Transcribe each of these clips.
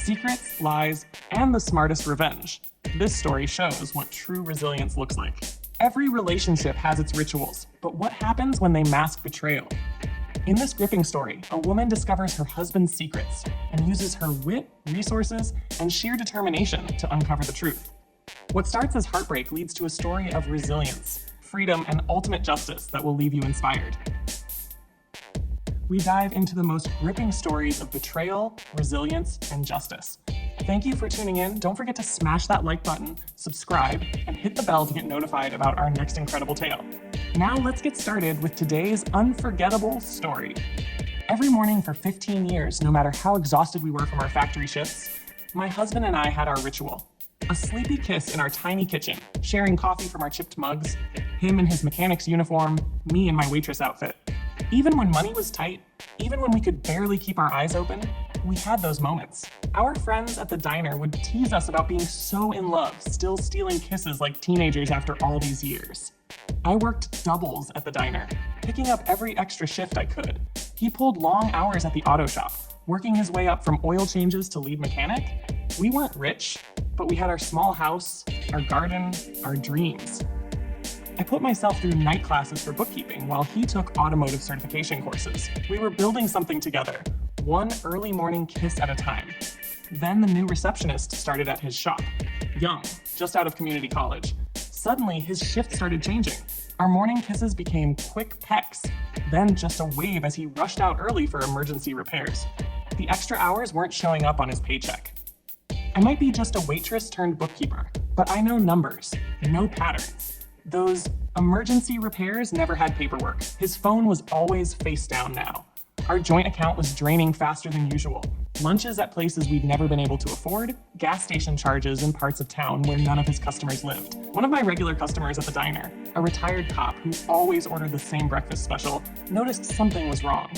Secrets, lies, and the smartest revenge. This story shows what true resilience looks like. Every relationship has its rituals, but what happens when they mask betrayal? In this gripping story, a woman discovers her husband's secrets and uses her wit, resources, and sheer determination to uncover the truth. What starts as heartbreak leads to a story of resilience, freedom, and ultimate justice that will leave you inspired. We dive into the most gripping stories of betrayal, resilience, and justice. Thank you for tuning in. Don't forget to smash that like button, subscribe, and hit the bell to get notified about our next incredible tale. Now let's get started with today's unforgettable story. Every morning for 15 years, no matter how exhausted we were from our factory shifts, my husband and I had our ritual. A sleepy kiss in our tiny kitchen, sharing coffee from our chipped mugs, him in his mechanic's uniform, me in my waitress outfit. Even when money was tight, even when we could barely keep our eyes open, we had those moments. Our friends at the diner would tease us about being so in love, still stealing kisses like teenagers after all these years. I worked doubles at the diner, picking up every extra shift I could. He pulled long hours at the auto shop, working his way up from oil changes to lead mechanic. We weren't rich, but we had our small house, our garden, our dreams. I put myself through night classes for bookkeeping while he took automotive certification courses. We were building something together, one early morning kiss at a time. Then the new receptionist started at his shop, young, just out of community college. Suddenly, his shift started changing. Our morning kisses became quick pecks, then just a wave as he rushed out early for emergency repairs. The extra hours weren't showing up on his paycheck. I might be just a waitress turned bookkeeper, but I know numbers, no patterns. Those emergency repairs never had paperwork. His phone was always face down now. Our joint account was draining faster than usual. Lunches at places we'd never been able to afford, gas station charges in parts of town where none of his customers lived. One of my regular customers at the diner, a retired cop who always ordered the same breakfast special, noticed something was wrong.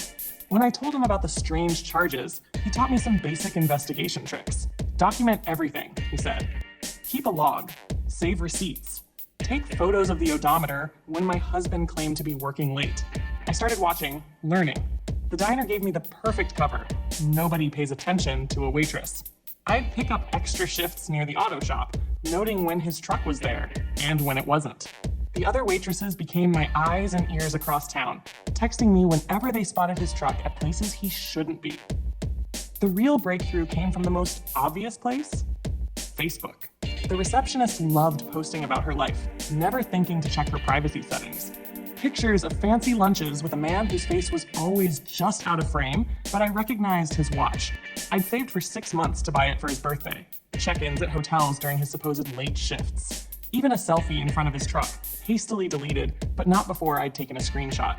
When I told him about the strange charges, he taught me some basic investigation tricks. Document everything, he said. Keep a log. Save receipts. Take photos of the odometer when my husband claimed to be working late. I started watching, learning. The diner gave me the perfect cover. Nobody pays attention to a waitress. I'd pick up extra shifts near the auto shop, noting when his truck was there and when it wasn't. The other waitresses became my eyes and ears across town, texting me whenever they spotted his truck at places he shouldn't be. The real breakthrough came from the most obvious place: Facebook. The receptionist loved posting about her life, never thinking to check her privacy settings. Pictures of fancy lunches with a man whose face was always just out of frame, but I recognized his watch. I'd saved for 6 months to buy it for his birthday. Check-ins at hotels during his supposed late shifts. Even a selfie in front of his truck, hastily deleted, but not before I'd taken a screenshot.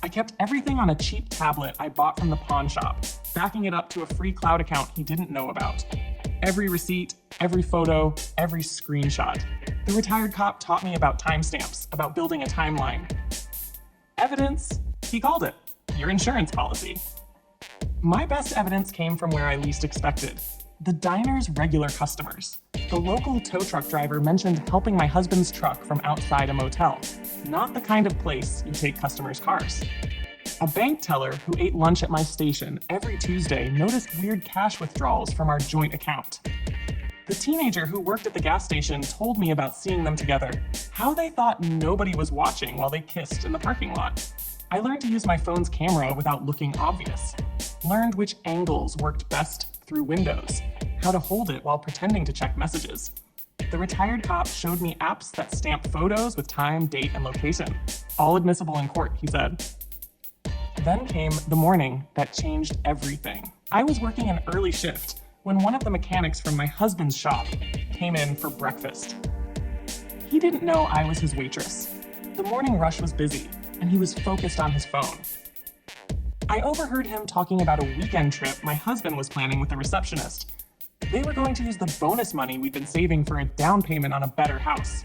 I kept everything on a cheap tablet I bought from the pawn shop, backing it up to a free cloud account he didn't know about. Every receipt, every photo, every screenshot. The retired cop taught me about timestamps, about building a timeline. Evidence, he called it, your insurance policy. My best evidence came from where I least expected. The diner's regular customers. The local tow truck driver mentioned helping my husband's truck from outside a motel, not the kind of place you take customers' cars. A bank teller who ate lunch at my station every Tuesday noticed weird cash withdrawals from our joint account. The teenager who worked at the gas station told me about seeing them together, how they thought nobody was watching while they kissed in the parking lot. I learned to use my phone's camera without looking obvious. Learned which angles worked best through windows, how to hold it while pretending to check messages. The retired cop showed me apps that stamp photos with time, date, and location. All admissible in court, he said. Then came the morning that changed everything. I was working an early shift when one of the mechanics from my husband's shop came in for breakfast. He didn't know I was his waitress. The morning rush was busy, and he was focused on his phone. I overheard him talking about a weekend trip my husband was planning with the receptionist. They were going to use the bonus money we'd been saving for a down payment on a better house.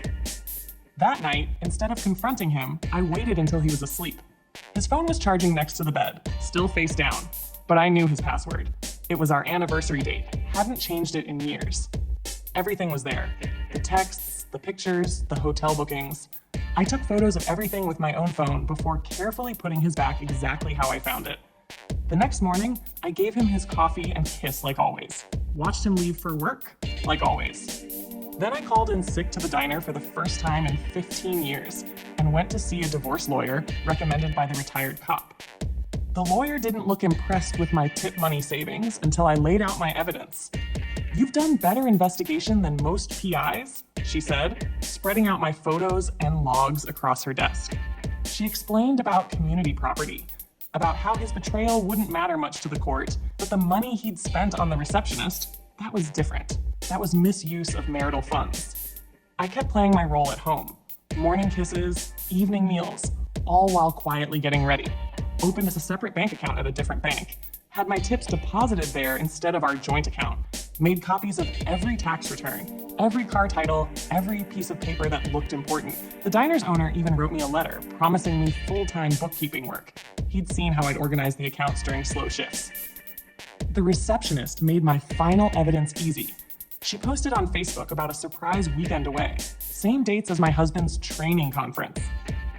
That night, instead of confronting him, I waited until he was asleep. His phone was charging next to the bed, still face down, but I knew his password. It was our anniversary date, hadn't changed it in years. Everything was there. The texts, the pictures, the hotel bookings. I took photos of everything with my own phone before carefully putting his back exactly how I found it. The next morning, I gave him his coffee and kiss like always. Watched him leave for work, like always. Then I called in sick to the diner for the first time in 15 years and went to see a divorce lawyer recommended by the retired cop. The lawyer didn't look impressed with my tip money savings until I laid out my evidence. "You've done better investigation than most PIs," she said, spreading out my photos and logs across her desk. She explained about community property, about how his betrayal wouldn't matter much to the court, but the money he'd spent on the receptionist, that was different. That was misuse of marital funds. I kept playing my role at home. Morning kisses, evening meals, all while quietly getting ready. Opened a separate bank account at a different bank. Had my tips deposited there instead of our joint account. Made copies of every tax return, every car title, every piece of paper that looked important. The diner's owner even wrote me a letter promising me full-time bookkeeping work. He'd seen how I'd organized the accounts during slow shifts. The receptionist made my final evidence easy. She posted on Facebook about a surprise weekend away, same dates as my husband's training conference.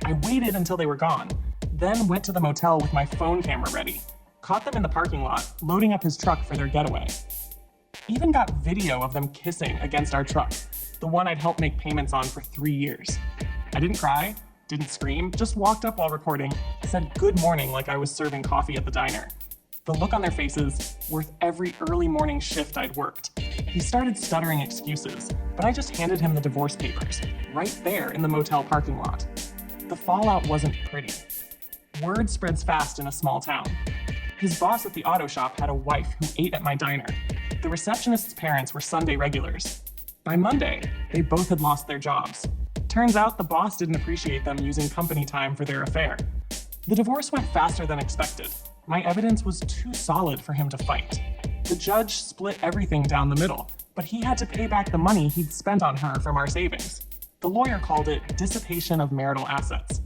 I waited until they were gone, then went to the motel with my phone camera ready. Caught them in the parking lot, loading up his truck for their getaway. Even got video of them kissing against our truck, the one I'd helped make payments on for 3 years. I didn't cry, didn't scream, just walked up while recording, said good morning like I was serving coffee at the diner. The look on their faces, worth every early morning shift I'd worked. He started stuttering excuses, but I just handed him the divorce papers, right there in the motel parking lot. The fallout wasn't pretty. Word spreads fast in a small town. His boss at the auto shop had a wife who ate at my diner. The receptionist's parents were Sunday regulars. By Monday, they both had lost their jobs. Turns out the boss didn't appreciate them using company time for their affair. The divorce went faster than expected. My evidence was too solid for him to fight. The judge split everything down the middle, but he had to pay back the money he'd spent on her from our savings. The lawyer called it dissipation of marital assets.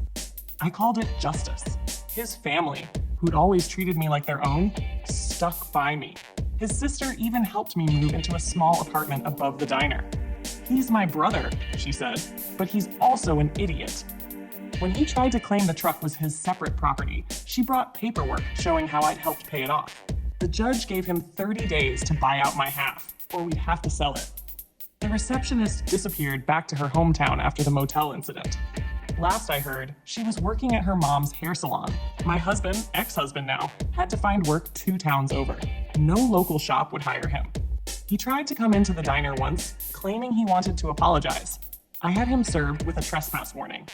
I called it justice. His family, who'd always treated me like their own, stuck by me. His sister even helped me move into a small apartment above the diner. "He's my brother," she said, "but he's also an idiot." When he tried to claim the truck was his separate property, she brought paperwork showing how I'd helped pay it off. The judge gave him 30 days to buy out my half, or we'd have to sell it. The receptionist disappeared back to her hometown after the motel incident. Last I heard, she was working at her mom's hair salon. My husband, ex-husband now, had to find work 2 towns over. No local shop would hire him. He tried to come into the diner once, claiming he wanted to apologize. I had him served with a trespass warning.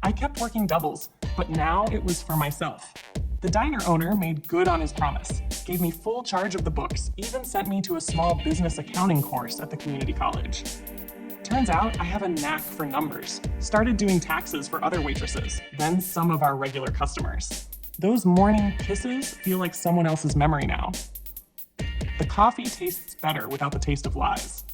I kept working doubles, but now it was for myself. The diner owner made good on his promise, gave me full charge of the books, even sent me to a small business accounting course at the community college. Turns out I have a knack for numbers. Started doing taxes for other waitresses, then some of our regular customers. Those morning kisses feel like someone else's memory now. The coffee tastes better without the taste of lies.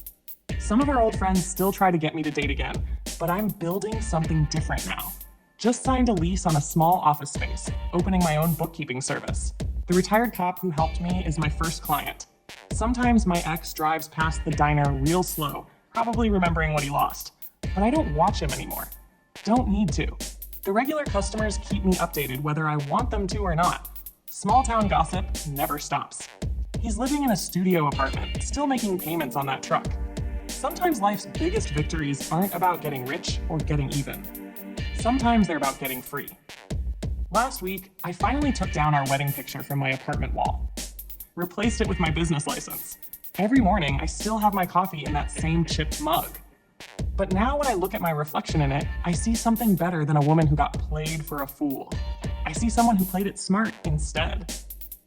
Some of our old friends still try to get me to date again, but I'm building something different now. Just signed a lease on a small office space, opening my own bookkeeping service. The retired cop who helped me is my first client. Sometimes my ex drives past the diner real slow, probably remembering what he lost. But I don't watch him anymore. Don't need to. The regular customers keep me updated whether I want them to or not. Small town gossip never stops. He's living in a studio apartment, still making payments on that truck. Sometimes life's biggest victories aren't about getting rich or getting even. Sometimes they're about getting free. Last week, I finally took down our wedding picture from my apartment wall. Replaced it with my business license. Every morning, I still have my coffee in that same chipped mug. But now when I look at my reflection in it, I see something better than a woman who got played for a fool. I see someone who played it smart instead.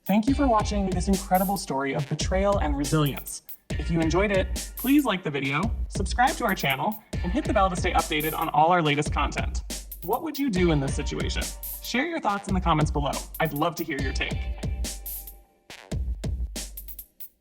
Thank you for watching this incredible story of betrayal and resilience. If you enjoyed it, please like the video, subscribe to our channel, and hit the bell to stay updated on all our latest content. What would you do in this situation? Share your thoughts in the comments below. I'd love to hear your take.